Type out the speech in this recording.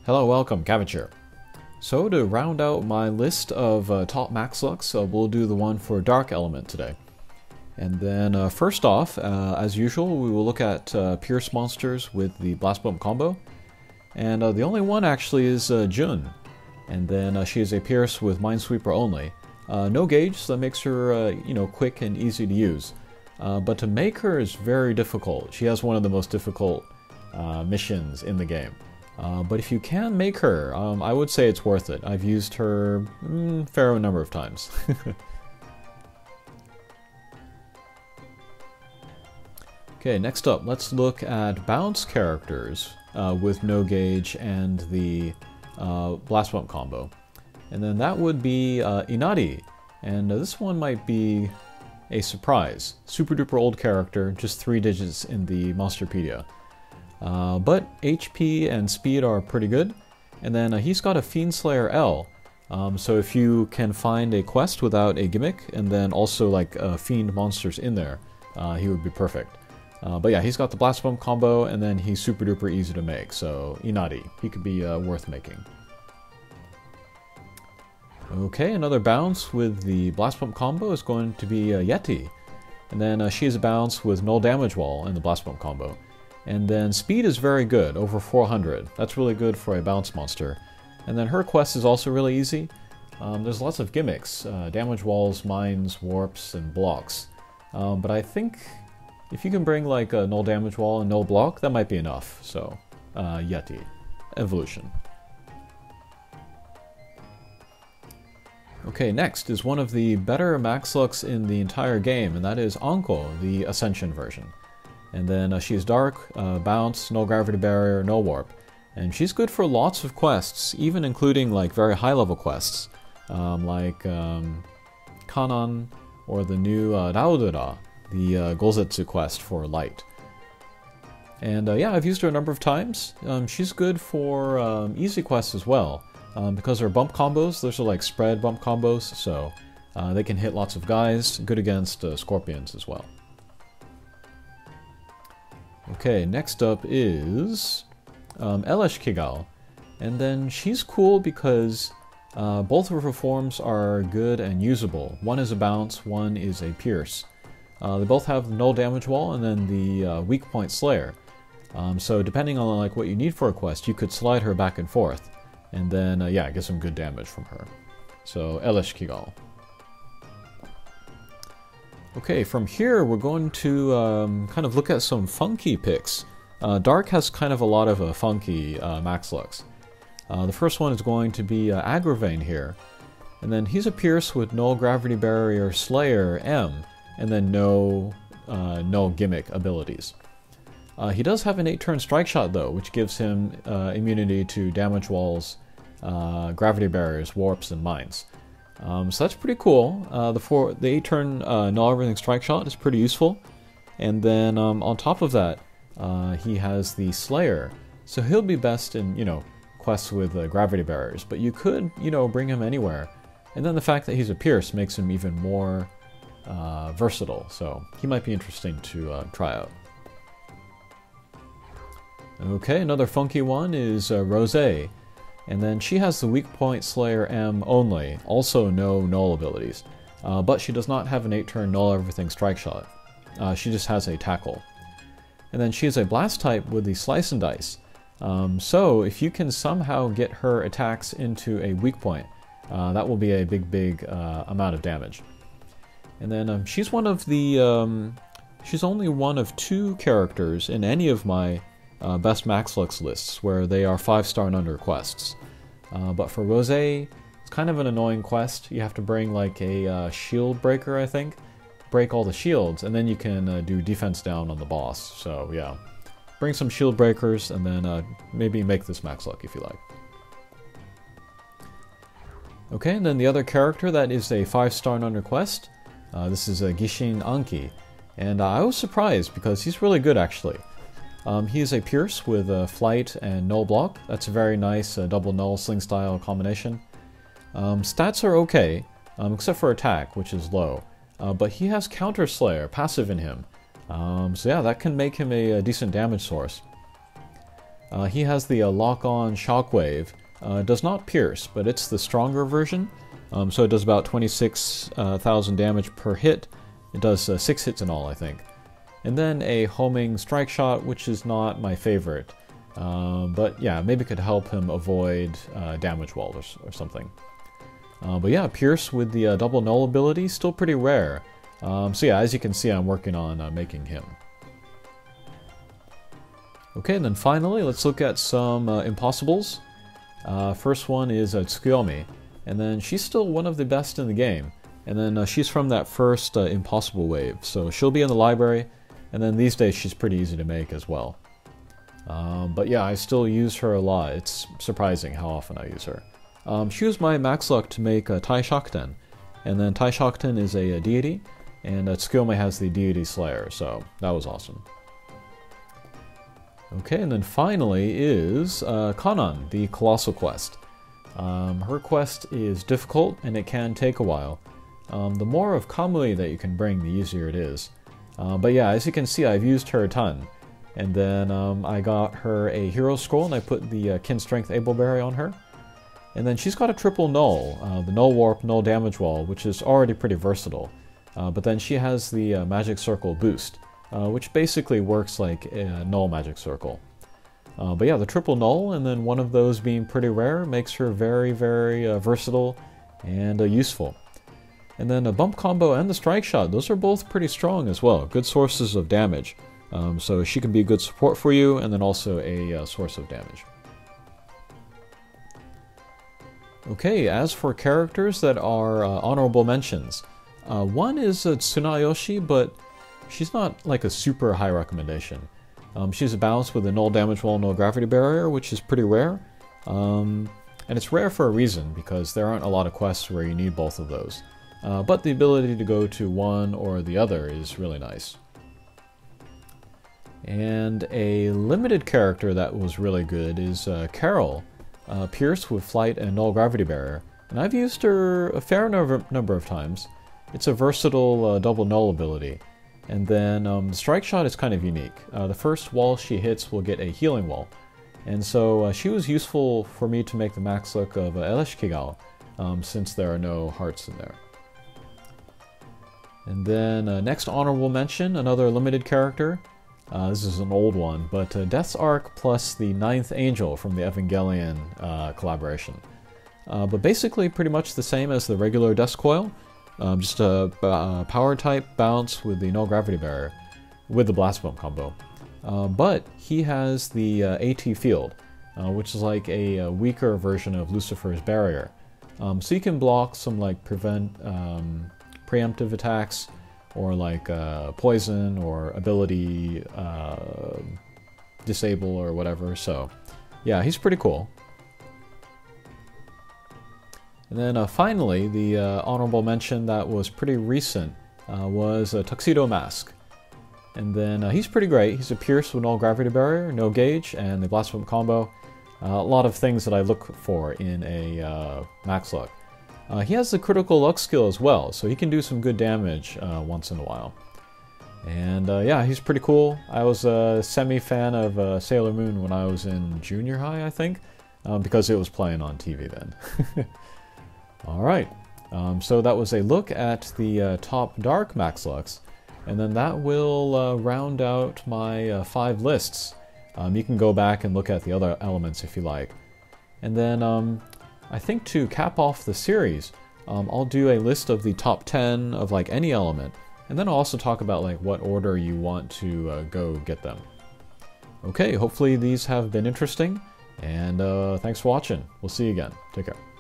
Hello, welcome, Cabbage here. So to round out my list of top max looks, we'll do the one for Dark Element today. And then first off, as usual, we will look at Pierce monsters with the Blast Bump combo. And the only one actually is Jun. And then she is a Pierce with Minesweeper only. No gauge, so that makes her quick and easy to use. But to make her is very difficult. She has one of the most difficult missions in the game. But if you can make her, I would say it's worth it. I've used her a fair number of times. Okay, next up, let's look at bounce characters with no gauge and the Blast Bump combo. And then that would be Inari. And this one might be a surprise. Super duper old character, just 3 digits in the Monsterpedia. But HP and speed are pretty good. And then he's got a Fiend Slayer L. So if you can find a quest without a gimmick, and then also like Fiend monsters in there, he would be perfect. But yeah, he's got the Blast Bump combo, and then he's super duper easy to make. So Inari, he could be worth making. Okay, another bounce with the Blast Bump combo is going to be Yeti. And then she's a bounce with null damage wall in the Blast Bump combo. And then speed is very good, over 400. That's really good for a bounce monster. And then her quest is also really easy. There's lots of gimmicks, damage walls, mines, warps, and blocks. But I think if you can bring like a null damage wall and null block, that might be enough. So, Yeti. Evolution. Okay, next is one of the better max looks in the entire game, and that is Anko, the Ascension version. And then she's dark, bounce, no gravity barrier, no warp. And she's good for lots of quests, even including like very high level quests, like Kanan or the new Raudura, the Gozetsu quest for light. And yeah, I've used her a number of times. She's good for easy quests as well, because her bump combos, those are like spread bump combos, so they can hit lots of guys, good against scorpions as well. Okay, next up is Giggle, and then she's cool because both of her forms are good and usable. One is a bounce, one is a pierce. They both have the null damage wall and then the weak point slayer. So depending on like what you need for a quest, you could slide her back and forth, and then yeah, get some good damage from her. So Giggle. Okay, from here we're going to kind of look at some funky picks. Dark has kind of a lot of funky max looks. The first one is going to be Agravaine here. And then he's a Pierce with null gravity barrier Slayer M, and then no gimmick abilities. He does have an 8-turn strike shot though, which gives him immunity to damage walls, gravity barriers, warps, and mines. So that's pretty cool. The 8-turn null everything strike shot is pretty useful. And then on top of that, he has the Slayer. So he'll be best in, quests with gravity barriers. But you could, bring him anywhere. And then the fact that he's a Pierce makes him even more versatile. So he might be interesting to try out. Okay, another funky one is Rosé. And then she has the weak point Slayer M only, also no null abilities. But she does not have an 8-turn null everything strike shot. She just has a tackle. And then she is a blast type with the slice and dice. So if you can somehow get her attacks into a weak point, that will be a big amount of damage. And then she's one of the she's only one of 2 characters in any of my best max looks lists where they are 5-star and under quests. But for Rosé, it's kind of an annoying quest. You have to bring like a shield breaker, I think. Break all the shields, and then you can do defense down on the boss. So yeah, bring some shield breakers, and then maybe make this max luck if you like. Okay, and then the other character that is a 5-star and under quest, this is Gishin Anki. And I was surprised because he's really good actually. He is a Pierce with flight and null block. That's a very nice double null sling style combination. Stats are okay, except for attack, which is low. But he has Counter Slayer, passive in him. So yeah, that can make him a decent damage source. He has the lock-on shockwave. Does not pierce, but it's the stronger version. So it does about 26,000 damage per hit. It does 6 hits in all, I think. And then a homing strike shot, which is not my favorite. But yeah, maybe could help him avoid damage wall or something. But yeah, Pierce with the double null ability, still pretty rare. So yeah, as you can see, I'm working on making him. Okay, and then finally, let's look at some impossibles. First one is Tuxedo, and then she's still one of the best in the game. And then she's from that first impossible wave, so she'll be in the library, and then these days she's pretty easy to make as well. But yeah, I still use her a lot. It's surprising how often I use her. She was my max luck to make Tai Shakten, and then Tai Shakten is a deity, and Tuxedo has the deity slayer, so that was awesome. Okay, and then finally is Kanan, the Colossal Quest. Her quest is difficult, and it can take a while. The more of Kamui that you can bring, the easier it is. But yeah, as you can see, I've used her a ton. And then I got her a hero scroll, and I put the Kin Strength Ableberry on her. And then she's got a triple null, the null warp, null damage wall, which is already pretty versatile. But then she has the magic circle boost, which basically works like a null magic circle. But yeah, the triple null, and then one of those being pretty rare, makes her very, very versatile and useful. And then a bump combo and the strike shot, those are both pretty strong as well, good sources of damage. So she can be a good support for you, and then also a source of damage. Okay, as for characters that are honorable mentions, one is Tsunayoshi, but she's not like a super high recommendation. She's a balance with a null damage wall, null gravity barrier, which is pretty rare. And it's rare for a reason, because there aren't a lot of quests where you need both of those. But the ability to go to one or the other is really nice. And a limited character that was really good is Carol, Pierce with Flight and Null Gravity Barrier. And I've used her a fair number of times. It's a versatile double null ability. And then the strike shot is kind of unique. The first wall she hits will get a healing wall. And so she was useful for me to make the max look of Elish Kigal, since there are no hearts in there. And then next honorable mention, another limited character. This is an old one, but Death's Arc plus the Ninth Angel from the Evangelion collaboration. But basically pretty much the same as the regular Death's Coil, just a power type bounce with the Null Gravity Barrier, with the Blast Bump combo. But he has the AT Field, which is like a weaker version of Lucifer's Barrier. So you can block some like preemptive attacks, or like poison, or ability disable, or whatever. So yeah, he's pretty cool. And then finally, the honorable mention that was pretty recent was Tuxedo Mask. And then he's pretty great. He's a Pierce with Null Gravity Barrier, no gauge, and the Blast Bump combo. A lot of things that I look for in a max luck. He has the critical luck skill as well, so he can do some good damage once in a while. And yeah, he's pretty cool. I was a semi-fan of Sailor Moon when I was in junior high, I think, because it was playing on TV then. Alright, so that was a look at the top dark max lucks, and then that will round out my 5 lists. You can go back and look at the other elements if you like. And then I think to cap off the series, I'll do a list of the top 10 of like any element, and then I'll also talk about like what order you want to go get them. Okay, hopefully these have been interesting, and thanks for watching. We'll see you again. Take care.